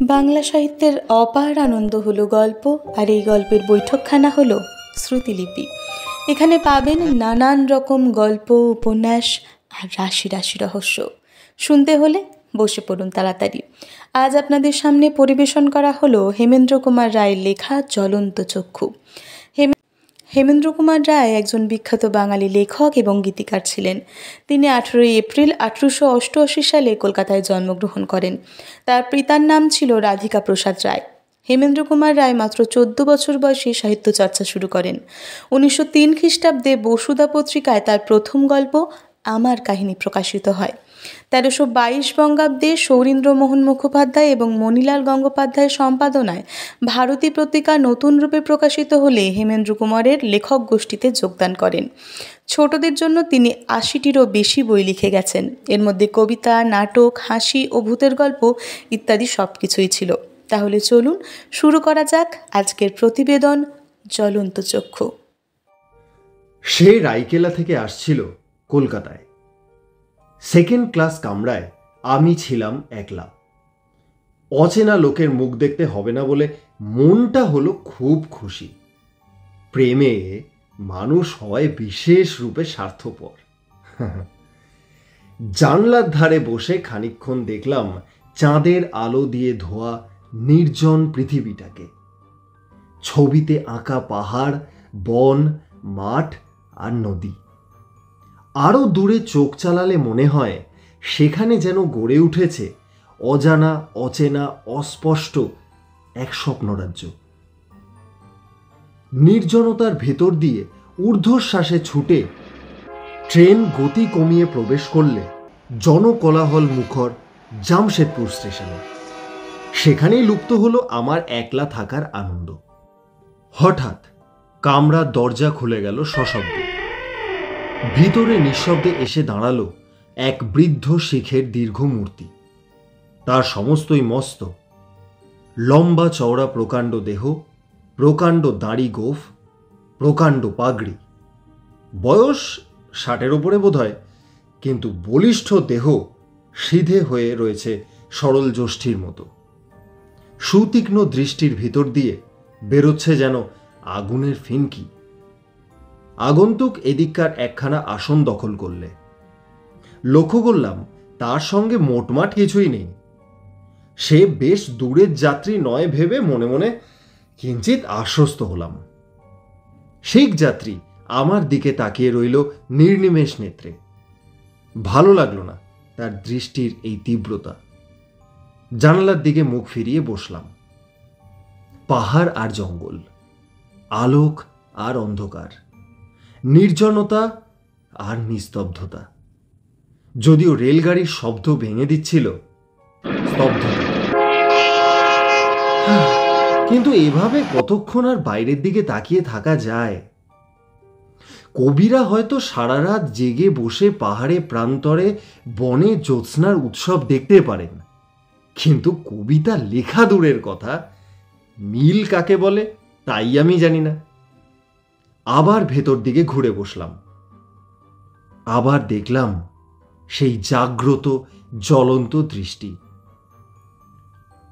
বাংলা সাহিত্যের অপার আনন্দ হলো গল্প, আর এই গল্পের বৈঠকখানা হলো শ্রুতিলিপি। এখানে পাবেন নানান রকম গল্প, উপন্যাস আর রাশি রাশি রহস্য। শুনতে হলে বসে পড়ুন তাড়াতাড়ি। আজ আপনাদের সামনে পরিবেশন করা হলো হেমেন্দ্র কুমার রায়ের লেখা জ্বলন্ত চক্ষু। হেমেন্দ্র কুমার রায় একজন বিখ্যাত বাঙালি লেখক এবং গীতিকার ছিলেন। তিনি 18 এপ্রিল 1888 সালে কলকাতায় জন্মগ্রহণ করেন। তার পিতার নাম ছিল রাধিকা প্রসাদ রায়। হেমেন্দ্র কুমার রায় মাত্র 14 বছর বয়সে সাহিত্য চর্চা শুরু করেন। 1903 খ্রিস্টাব্দে বসুধা পত্রিকায় তার প্রথম গল্প আমার কাহিনী প্রকাশিত হয়। 1322 বঙ্গাব্দে সৌরীন্দ্রমোহন মুখোপাধ্যায় এবং মণিলাল গঙ্গোপাধ্যায়ের সম্পাদনায় ভারতী পত্রিকা নতুন রূপে প্রকাশিত হলে হেমেন্দ্র কুমারের লেখক গোষ্ঠীতে যোগদান করেন। ছোটদের জন্য তিনি 80টিরও বেশি বই লিখে গেছেন। এর মধ্যে কবিতা, নাটক, হাসি ও ভূতের গল্প ইত্যাদি সব কিছুই ছিল। তাহলে চলুন শুরু করা যাক আজকের প্রতিবেদন জ্বলন্ত চক্ষু। সে রাইকেলা থেকে আসছিল কলকাতায়। সেকেন্ড ক্লাস কামরায় আমি ছিলাম একলা। অচেনা লোকের মুখ দেখতে হবে না বলে মনটা হলো খুব খুশি। প্রেমে মানুষ হয় বিশেষ রূপে স্বার্থপর। জানলার ধারে বসে খানিকক্ষণ দেখলাম চাঁদের আলো দিয়ে ধোয়া নির্জন পৃথিবীটাকে। ছবিতে আঁকা পাহাড়, বন, মাঠ আর নদী। আরও দূরে চোখ চালালে মনে হয় সেখানে যেন গড়ে উঠেছে অজানা, অচেনা, অস্পষ্ট এক স্বপ্নরাজ্য। নির্জনতার ভেতর দিয়ে ঊর্ধ্বশ্বাসে ছুটে ট্রেন গতি কমিয়ে প্রবেশ করলে জনকোলাহল মুখর জামশেদপুর স্টেশনে। সেখানেই লুপ্ত হলো আমার একলা থাকার আনন্দ। হঠাৎ কামরার দরজা খুলে গেল সশব্দে। ভিতরে নিঃশব্দে এসে দাঁড়ালো এক বৃদ্ধ শিখের দীর্ঘ মূর্তি। তার সমস্তই মস্ত, লম্বা চওড়া প্রকাণ্ড দেহ, প্রকাণ্ড দাড়ি গোঁফ, প্রকাণ্ড পাগড়ি। বয়স 60-এর ওপরে বোধ হয়, কিন্তু বলিষ্ঠ দেহ সিধে হয়ে রয়েছে সরল জ্যোষ্ঠীর মতো। সুতীক্ষ্ণ দৃষ্টির ভিতর দিয়ে বেরোচ্ছে যেন আগুনের ফিনকি। আগন্তুক এদিককার একখানা আসন দখল করলে। লক্ষ্য করলাম তার সঙ্গে মোটমাট কিছুই নেই। সে বেশ দূরের যাত্রী নয় ভেবে মনে মনে কিঞ্চিত আশ্বস্ত হলাম। শিখ যাত্রী আমার দিকে তাকিয়ে রইল নির্নিমেষ নেত্রে। ভালো লাগলো না তার দৃষ্টির এই তীব্রতা। জানালার দিকে মুখ ফিরিয়ে বসলাম। পাহাড় আর জঙ্গল, আলোক আর অন্ধকার, নির্জনতা আর নিস্তব্ধতা। যদিও রেলগাড়ির শব্দ ভেঙে দিচ্ছিল স্তব্ধতা, কিন্তু এভাবে কতক্ষণ আর বাইরের দিকে তাকিয়ে থাকা যায়? কবিরা হয়তো সারা রাত জেগে বসে পাহাড়ে প্রান্তরে বনে জ্যোৎস্নার উৎসব দেখতে পারেন, কিন্তু কবিতা লেখা দূরের কথা, মিল কাকে বলে তাই আমি জানি না। আবার ভেতর দিকে ঘুরে বসলাম। আবার দেখলাম সেই জাগ্রত জ্বলন্ত দৃষ্টি।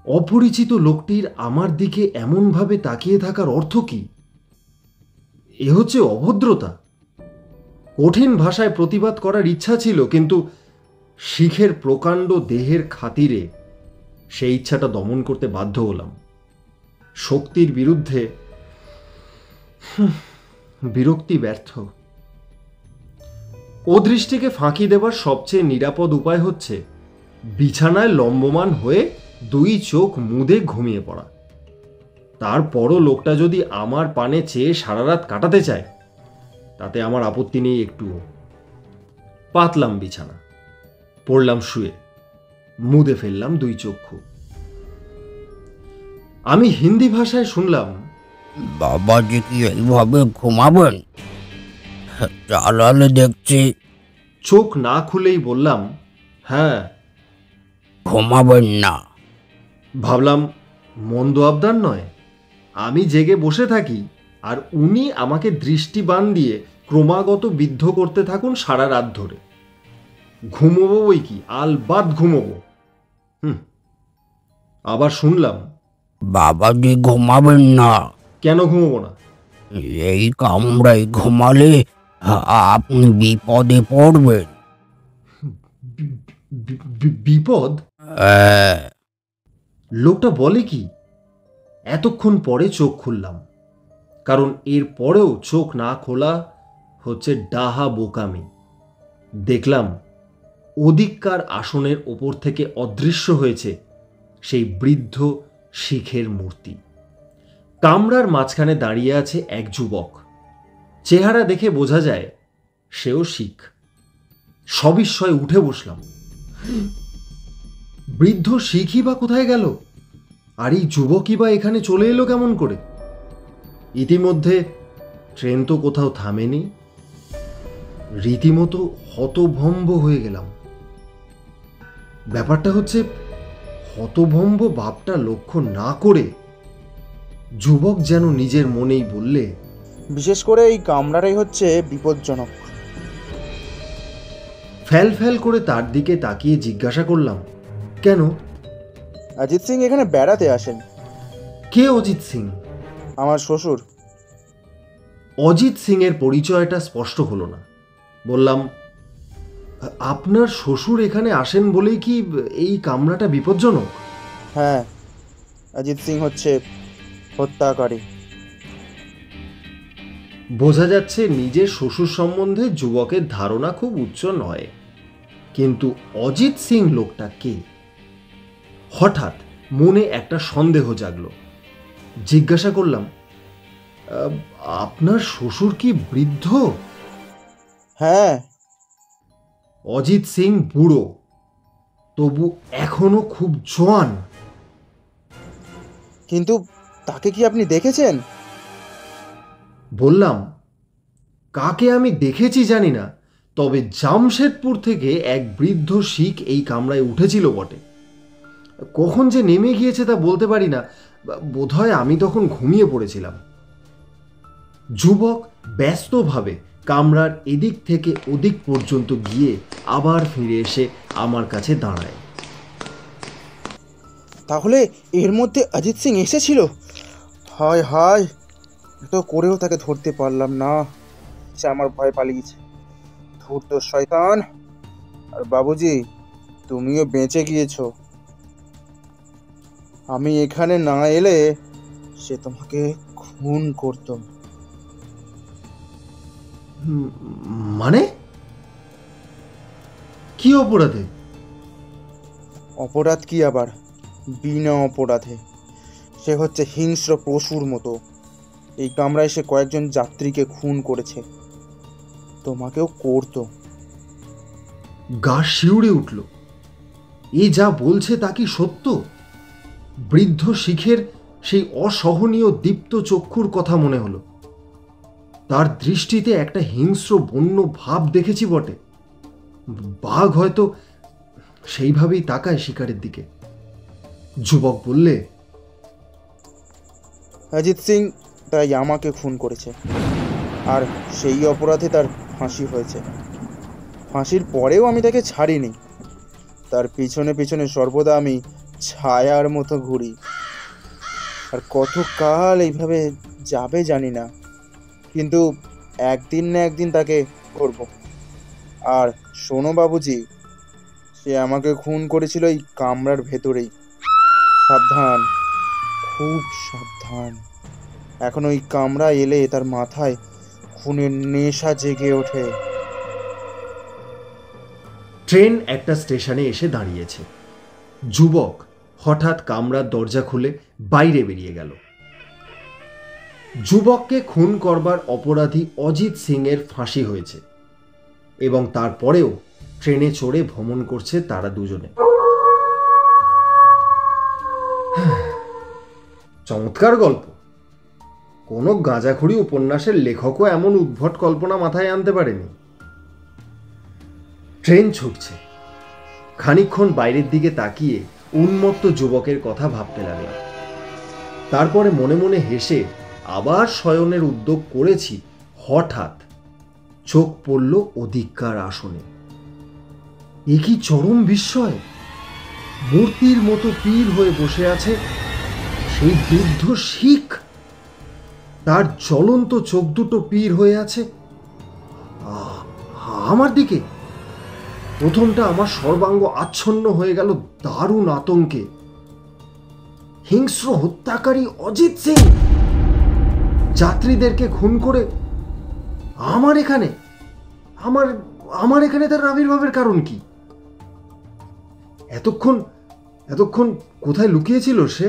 অপরিচিত লোকটির আমার দিকে এমনভাবে তাকিয়ে থাকার অর্থ কি? এ হচ্ছে অভদ্রতা। কঠিন ভাষায় প্রতিবাদ করার ইচ্ছা ছিল, কিন্তু শিখের প্রকাণ্ড দেহের খাতিরে সেই ইচ্ছাটা দমন করতে বাধ্য হলাম। শক্তির বিরুদ্ধে বিরক্তি ব্যর্থ। ও দৃষ্টিকে ফাঁকি দেবার সবচেয়ে নিরাপদ উপায় হচ্ছে বিছানায় লম্বমান হয়ে দুই চোখ মুদে ঘুমিয়ে পড়া। তারপরও লোকটা যদি আমার পানে চেয়ে সারা রাত কাটাতে চায়, তাতে আমার আপত্তি নেই একটুও। পাতলাম বিছানা, পড়লাম শুয়ে, মুদে ফেললাম দুই চক্ষু। আমি হিন্দি ভাষায় শুনলাম, বাবাজি কি এইভাবে ঘুমাবেন? চালালে দেখছি। চোখ না খুলেই বললাম, হ্যাঁ। ঘুমাবেন না? ভাবলাম মন্দ আবদার নয়। আমি জেগে বসে থাকি আর উনি আমাকে দৃষ্টিবান দিয়ে ক্রমাগত বিদ্ধ করতে থাকুন সারা রাত ধরে। ঘুমোবো বই কি, আলবাত ঘুমোবো। আবার শুনলাম, বাবাজি ঘুমাবেন না। কেন ঘুমোবো না? এই কামরায় ঘুমালে আপনি বিপদে পড়বেন। বিপদ? হ্যাঁ, লোকটা বলে কি? এতক্ষণ পরে চোখ খুললাম, কারণ এর পরেও চোখ না খোলা হচ্ছে ডাহা বোকামি। দেখলাম ওদিককার আসনের ওপর থেকে অদৃশ্য হয়েছে সেই বৃদ্ধ শিখের মূর্তি। কামরার মাঝখানে দাঁড়িয়ে আছে এক যুবক। চেহারা দেখে বোঝা যায় সেও শিখ। সবিস্ময়ে উঠে বসলাম। বৃদ্ধ শিখই বা কোথায় গেল, আর এই যুবকই বা এখানে চলে এলো কেমন করে? ইতিমধ্যে ট্রেন তো কোথাও থামেনি। রীতিমতো হতভম্ব হয়ে গেলাম। ব্যাপারটা হচ্ছে, হতভম্ব ভাবটা লক্ষ্য না করে যুবক যেন নিজের মনেই বললে, বিশেষ করে এই কামরাটাই হচ্ছে বিপজ্জনক। ফ্যাল ফ্যাল করে তার দিকে তাকিয়ে জিজ্ঞাসা করলাম, কেন? অজিত সিং এখানে বেড়াতে আসেন। কে অজিত সিং? আমার শ্বশুর। অজিত সিং এর পরিচয়টা স্পষ্ট হলো না। বললাম, আপনার শ্বশুর এখানে আসেন বলেই কি এই কামরাটা বিপজ্জনক? হ্যাঁ, অজিত সিং হচ্ছে হত্যাকারী। বোঝা যাচ্ছে নিজের শ্বশুর সম্বন্ধে যুবকের ধারণা খুব উচ্চ নয়। কিন্তু অজিত সিং লোকটা কে? হঠাৎ মনে একটা সন্দেহ জাগলো। জিজ্ঞাসা করলাম, আপনার শ্বশুর কি বৃদ্ধ? হ্যাঁ। অজিত সিং বুড়ো, তবু এখনো খুব জোয়ান। কিন্তু তাকে কি আপনি দেখেছেন? বললাম, কাকে আমি দেখেছি জানি না, তবে জামশেদপুর থেকে এক বৃদ্ধ শিখ এই কামরায় উঠেছিল বটে। কখন যে নেমে গিয়েছে তা বলতে পারি না, বোধহয় আমি তখন ঘুমিয়ে পড়েছিলাম। যুবক ব্যস্তভাবে কামরার এদিক থেকে ওদিক পর্যন্ত গিয়ে আবার ফিরে এসে আমার কাছে দাঁড়ায়। তাহলে এর মধ্যে অজিত সিং এসেছিল? হায় হায়, এত করেও তাকে ধরতে পারলাম না। সে আমার ভয় পালিয়েছে। ধূর্ত শয়তান। আর বাবুজি, তুমিও বেঁচে গিয়েছো। আমি এখানে না এলে সে তোমাকে খুন করত। মানে কি অপরাধে? অপরাধ কি আবার, বিনা অপরাধে। সে হচ্ছে হিংস্র পশুর মতো। এই কামরায় সে কয়েকজন যাত্রীকে খুন করেছে, তোমাকেও করতো। গা শিউরে উঠল। এ যা বলছে তা কি সত্য? বৃদ্ধ শিখের সেই অসহনীয় দীপ্ত চক্ষুর কথা মনে হলো। তার দৃষ্টিতে একটা হিংস্র বন্য ভাব দেখেছি বটে। বাঘ হয়তো সেইভাবেই তাকায় শিকারের দিকে। যুবক বললে, অজিত সিং তাই আমাকে খুন করেছে, আর সেই অপরাধে তার ফাঁসি হয়েছে। ফাঁসির পরেও আমি তাকে ছাড়িনি। তার পিছনে পিছনে সর্বদা আমি ছায়ার মতো ঘুরি। আর কতকাল এইভাবে যাবে জানি না, কিন্তু একদিন না একদিন তাকে করব। আর শোনো বাবুজি, সে আমাকে খুন করেছিল এই কামরার ভেতরেই। সাবধান, খুব সাবধান। এখন ওই কামরা এলে তার মাথায় খুনের নেশা জেগে ওঠে। ট্রেন একটা স্টেশনে এসে দাঁড়িয়েছে। যুবক হঠাৎ কামরার দরজা খুলে বাইরে বেরিয়ে গেল। যুবককে খুন করবার অপরাধী অজিত সিং এর ফাঁসি হয়েছে, এবং তারপরেও ট্রেনে চড়ে ভ্রমণ করছে তারা দুজনে। চমৎকার গল্প। কোনো গাঁজাখুরি উপন্যাসের লেখকও এমন উদ্ভট কল্পনা মাথায় আনতে পারেনি। ট্রেন ছুটছে। খানিকক্ষণ বাইরের দিকে তাকিয়ে উন্মত্ত যুবকের কথা ভাবতে লাগলাম। তারপরে মনে মনে হেসে আবার শয়নের উদ্যোগ করেছি। হঠাৎ চোখ পড়ল ওদিককার আসনে। এ কি চরম বিস্ময়! মূর্তির মতো পীর হয়ে বসে আছে সেই বৃদ্ধ শিখ। তার জ্বলন্ত চোখ দুটো পীর হয়ে আছে আমার দিকে। প্রথমটা আমার সর্বাঙ্গ আচ্ছন্ন হয়ে গেল দারুণ আতঙ্কে। হিংস্র হত্যাকারী অজিত সিং যাত্রীদেরকে খুন করে আমার এখানে আমার এখানে তার আবির্ভাবের কারণ কি? এতক্ষণ কোথায় লুকিয়েছিল সে?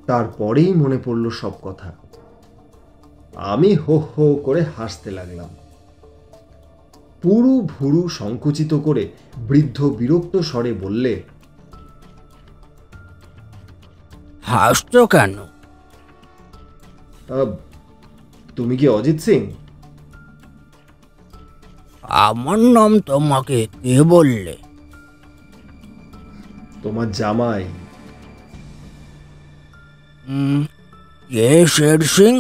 তারপরেই মনে পড়ল সব কথা। আমি হো হো করে হাসতে লাগলাম। পুরু ভুরু সংকুচিত করে বৃদ্ধ বিরক্ত স্বরে বললে, হাসছো কেন? তুমি কি অজিত সিং? আমার নাম তোমাকে কে বললে? তোমার জামাই। কে শের সিং?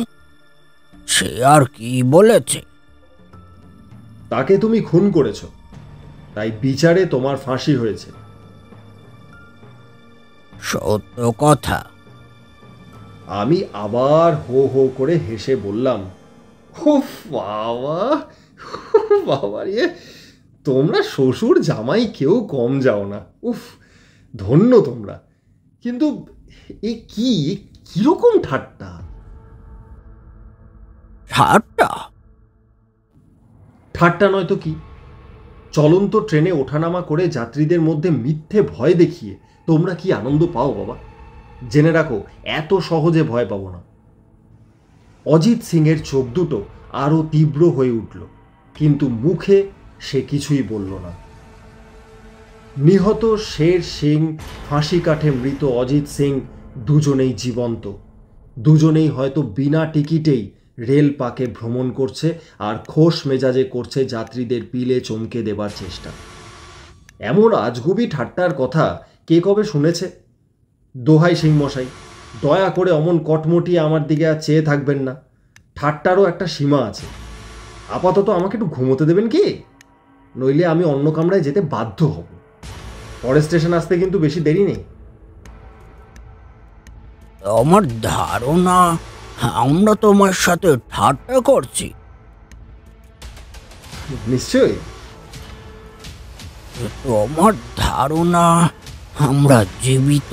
সে আর কি বলেছে? তাকে তুমি খুন করেছ, তাই বিচারে তোমার ফাঁসি হয়েছে। সত্য কথা। আমি আবার হো হো করে হেসে বললাম, উফ বাবা, বাবা রে, তোমরা শ্বশুর জামাই কেউ কম যাও না। উফ, ধন্য তোমরা। কিন্তু এ কিরকম ঠাট্টা? ঠাট্টা? ঠাট্টা নয় তো কি? চলন্ত ট্রেনে ওঠানামা করে যাত্রীদের মধ্যে মিথ্যে ভয় দেখিয়ে তোমরা কি আনন্দ পাও বাবা? জেনে রাখো, এত সহজে ভয় পাবো না। অজিত সিংয়ের চোখ দুটো আরো তীব্র হয়ে উঠল, কিন্তু মুখে সে কিছুই বলল না। নিহত শের সিং, ফাঁসি কাঠে মৃত অজিত সিং দুজনেই জীবন্ত। দুজনেই হয়তো বিনা টিকিটেই রেল পাকে ভ্রমণ করছে আর খোশ মেজাজে করছে যাত্রীদের পিলে চমকে দেবার চেষ্টা। এমন আজগুবি ঠাট্টার কথা কে কবে শুনেছে? দোহাই সিং মশাই, দয়া করে অমন কটমটিয়ে আমার দিকে আর চেয়ে থাকবেন না। ঠাট্টারও একটা সীমা আছে। আপাতত আমাকে একটু ঘুমোতে দেবেন কি? নইলে আমি অন্য কামরায় যেতে বাধ্য হব। পরের স্টেশন আসতে কিন্তু বেশি দেরি নেই। আমার ধারণা আমরা তোমার সাথে ঠাট্টা করছি। নিশ্চয়ই। তোমার ধারণা আমরা জীবিত?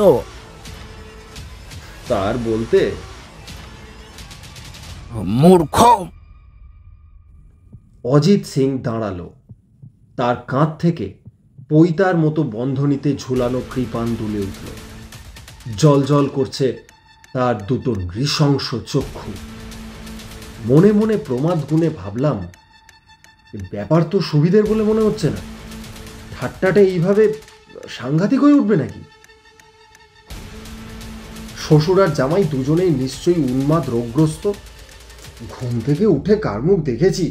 তার বলতে? মূর্খ! অজিত সিং দাঁড়ালো। তার কাঁধ থেকে পৈতার মতো বন্ধনীতে ঝুলানো কৃপাণ দুলে উঠল। জল জল করছে তার দুটো নৃশংস চক্ষু। মনে মনে প্রমাদ গুণে ভাবলাম, ব্যাপার তো সুবিধের বলে মনে হচ্ছে না। ঠাট্টাটা এইভাবে সাংঘাতিক হয়ে উঠবে নাকি? শ্বশুর আর জামাই দুজনেই নিশ্চয়ই উন্মাদ রোগগ্রস্ত। ঘুম থেকে উঠে কার মুখ দেখেছি।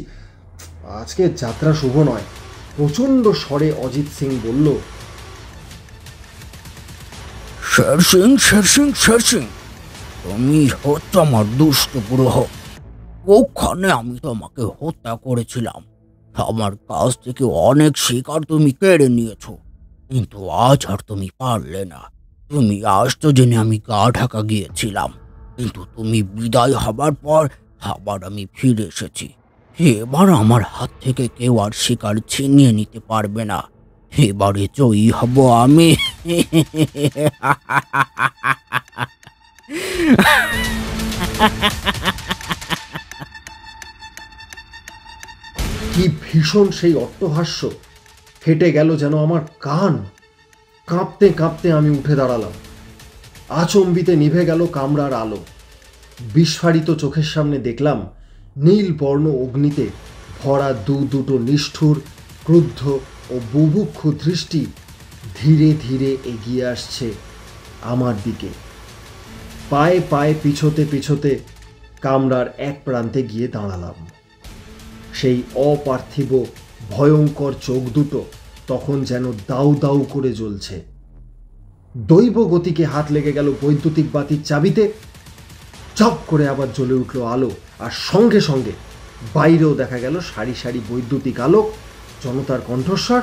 আজকে যাত্রা শুভ নয়। প্রচন্ড স্বরে অজিত সিং বলল, শের সিং, শের সিং, শের সিং, তুমি হচ্ছে আমার দুষ্ট পুরোহ। ওখানে আমি তোমাকে হত্যা করেছিলাম। আমার কাছ থেকে অনেক শিকার তুমি কেড়ে নিয়েছ, কিন্তু আজ আর তুমি পারলে না। তুমি আসতো জেনে আমি গা ঢাকা গিয়েছিলাম, কিন্তু তুমি বিদায় হবার পর আবার আমি ফিরে এসেছি। এবার আমার হাত থেকে কেউ আর শিকার ছিনিয়ে নিতে পারবে না। এবারে জয়ী হব আমি। কি ভীষণ সেই অট্টহাস্য! ফেটে গেল যেন আমার কান। কাঁপতে কাঁপতে আমি উঠে দাঁড়ালাম। আচম্বিতে নিভে গেল কামরার আলো। বিস্ফারিত চোখের সামনে দেখলাম নীল বর্ণ অগ্নিতে ভরা দুটো নিষ্ঠুর, ক্রুদ্ধ ও বুভুক্ষু দৃষ্টি ধীরে ধীরে এগিয়ে আসছে আমার দিকে। পায়ে পায়ে পিছোতে পিছোতে কামরার এক প্রান্তে গিয়ে দাঁড়ালাম। সেই অপার্থিব ভয়ঙ্কর চোখ দুটো তখন যেন দাউ দাউ করে জ্বলছে। দৈব গতিকে হাত লেগে গেল বৈদ্যুতিক বাতির চাবিতে। চপ করে আবার জ্বলে উঠল আলো, আর সঙ্গে সঙ্গে বাইরেও দেখা গেল সারি সারি বৈদ্যুতিক আলোক, জনতার কণ্ঠস্বর।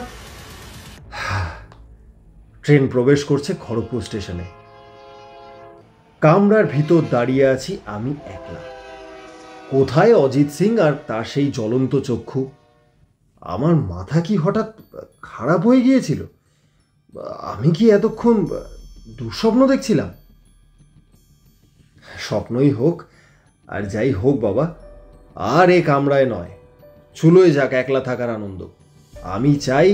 ট্রেন প্রবেশ করছে খড়গপুর স্টেশনে। কামরার ভিতর দাঁড়িয়ে আছি আমি একলা। কোথায় অজিত সিং আর তার সেই জ্বলন্ত চক্ষু? আমার মাথা কি হঠাৎ খারাপ হয়ে গিয়েছিল? আমি কি এতক্ষণ দুঃস্বপ্ন দেখছিলাম? স্বপ্নই হোক আর যাই হোক বাবা, আর এ কামরায় নয়, চুলোয় যাক একলা থাকার আনন্দ। আমি চাই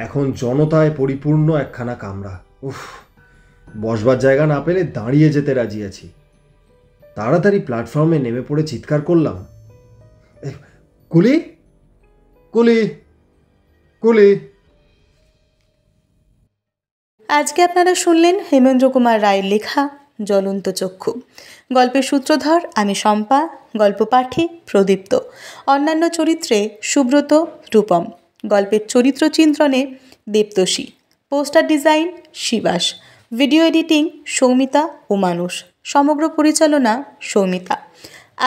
এখন জনতায় পরিপূর্ণ একখানা কামরা। উফ, বসবার জায়গা না পেলে দাঁড়িয়ে যেতে রাজি আছি। তাড়াতাড়ি প্ল্যাটফর্মে নেমে পড়ে চিৎকার করলাম, কুলি, কুলি, কুলি। আজকে আপনারা শুনলেন হেমেন্দ্র কুমার রায়ের লেখা জ্বলন্ত চক্ষু। গল্পের সূত্রধর আমি শম্পা, গল্প পাঠে প্রদীপ্ত, অন্যান্য চরিত্রে সুব্রত, রূপম, গল্পের চরিত্র চিত্রণে Debtoshi, poster design Shibas, video editing Soumita ও মানুষ, সমগ্র পরিচালনা সৌমিতা।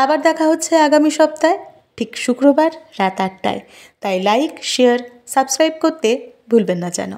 আবার দেখা হচ্ছে আগামী সপ্তাহে ঠিক শুক্রবার রাত 8টায়। তাই লাইক, শেয়ার, সাবস্ক্রাইব করতে ভুলবেন না যেন।